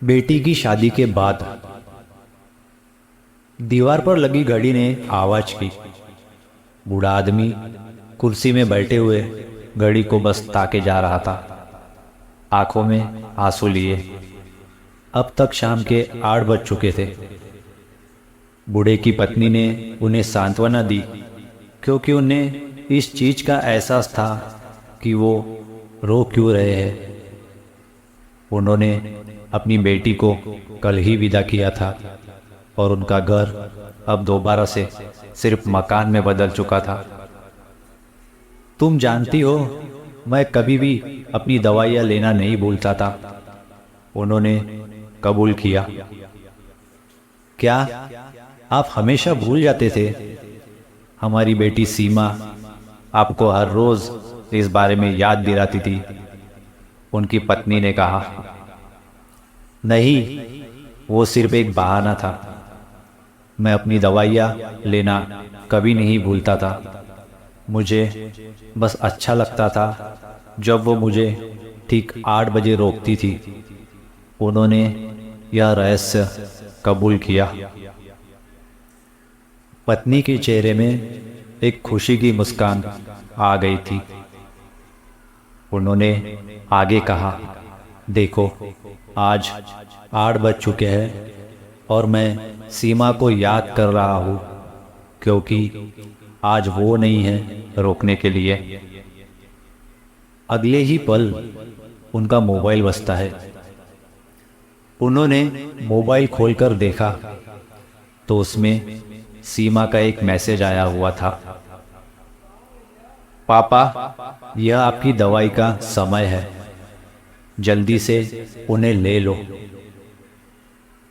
बेटी की शादी के बाद दीवार पर लगी घड़ी ने आवाज की। बूढ़ा आदमी कुर्सी में बैठे हुए घड़ी को बस ताके जा रहा था, आंखों में आंसू लिए। अब तक शाम के 8 बज चुके थे। बूढ़े की पत्नी ने उन्हें सांत्वना दी, क्योंकि उन्हें इस चीज का एहसास था कि वो रो क्यों रहे हैं। उन्होंने अपनी बेटी को कल ही विदा किया था और उनका घर अब दोबारा से सिर्फ मकान में बदल चुका था। तुम जानती हो, मैं कभी भी अपनी दवाइयाँ लेना नहीं भूलता था, उन्होंने कबूल किया। क्या आप हमेशा भूल जाते थे? हमारी बेटी सीमा आपको हर रोज इस बारे में याद दिलाती थी, उनकी पत्नी ने कहा। नहीं, वो सिर्फ एक बहाना था। मैं अपनी दवाइयाँ लेना कभी नहीं भूलता था। मुझे बस अच्छा लगता था जब वो मुझे ठीक 8 बजे रोकती थी। उन्होंने यह रहस्य कबूल किया। पत्नी के चेहरे में एक खुशी की मुस्कान आ गई थी। उन्होंने आगे कहा, देखो, आज 8 बज चुके हैं और मैं सीमा को याद कर रहा हूँ, क्योंकि आज वो नहीं है रोकने के लिए। अगले ही पल उनका मोबाइल बजता है। उन्होंने मोबाइल खोलकर देखा तो उसमें सीमा का एक मैसेज आया हुआ था। पापा, यह आपकी दवाई का समय है, जल्दी से उन्हें ले लो।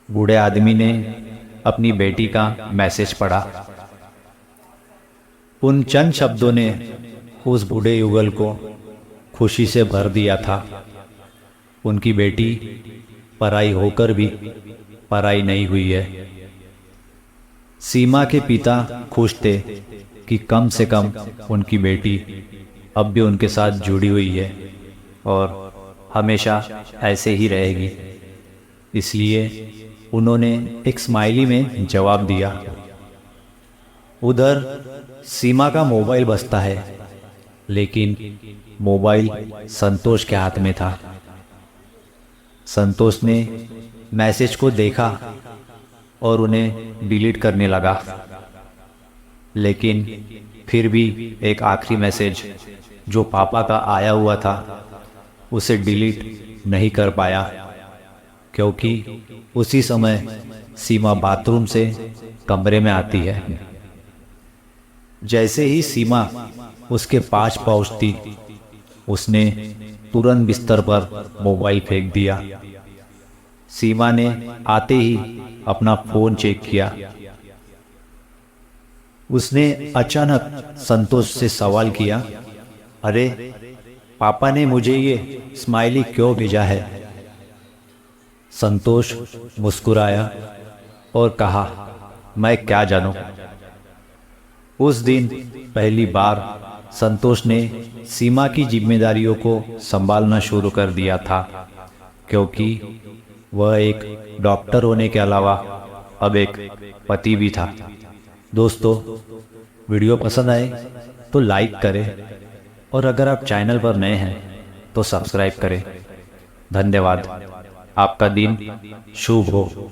बूढ़े आदमी ने अपनी बेटी का मैसेज पढ़ा। उन चंद शब्दों ने उस बूढ़े युगल को खुशी से भर दिया था। उनकी बेटी पराई होकर भी पराई नहीं हुई है। सीमा के पिता खुश थे कि कम से कम उनकी बेटी अब भी उनके साथ जुड़ी हुई है और हमेशा ऐसे ही रहेगी। इसलिए उन्होंने एक स्माइली में जवाब दिया। उधर सीमा का मोबाइल बजता है, लेकिन मोबाइल संतोष के हाथ में था। संतोष ने मैसेज को देखा और उन्हें डिलीट करने लगा, लेकिन फिर भी एक आखिरी मैसेज जो पापा का आया हुआ था उसे डिलीट नहीं कर पाया, क्योंकि उसी समय सीमा बाथरूम से कमरे में आती है। जैसे ही सीमा उसके पास पहुंचती, उसने तुरंत बिस्तर पर मोबाइल फेंक दिया। सीमा ने आते ही अपना फोन चेक किया। उसने अचानक संतोष से सवाल किया, अरे, पापा ने मुझे ये स्माइली क्यों भेजा है? संतोष मुस्कुराया और कहा, मैं क्या जानूं। उस दिन पहली बार संतोष ने सीमा की जिम्मेदारियों को संभालना शुरू कर दिया था, क्योंकि वह एक डॉक्टर होने के अलावा अब एक पति भी था। दोस्तों, वीडियो पसंद आए तो लाइक करें और अगर आप चैनल पर नए हैं तो सब्सक्राइब करें। धन्यवाद। आपका दिन शुभ हो।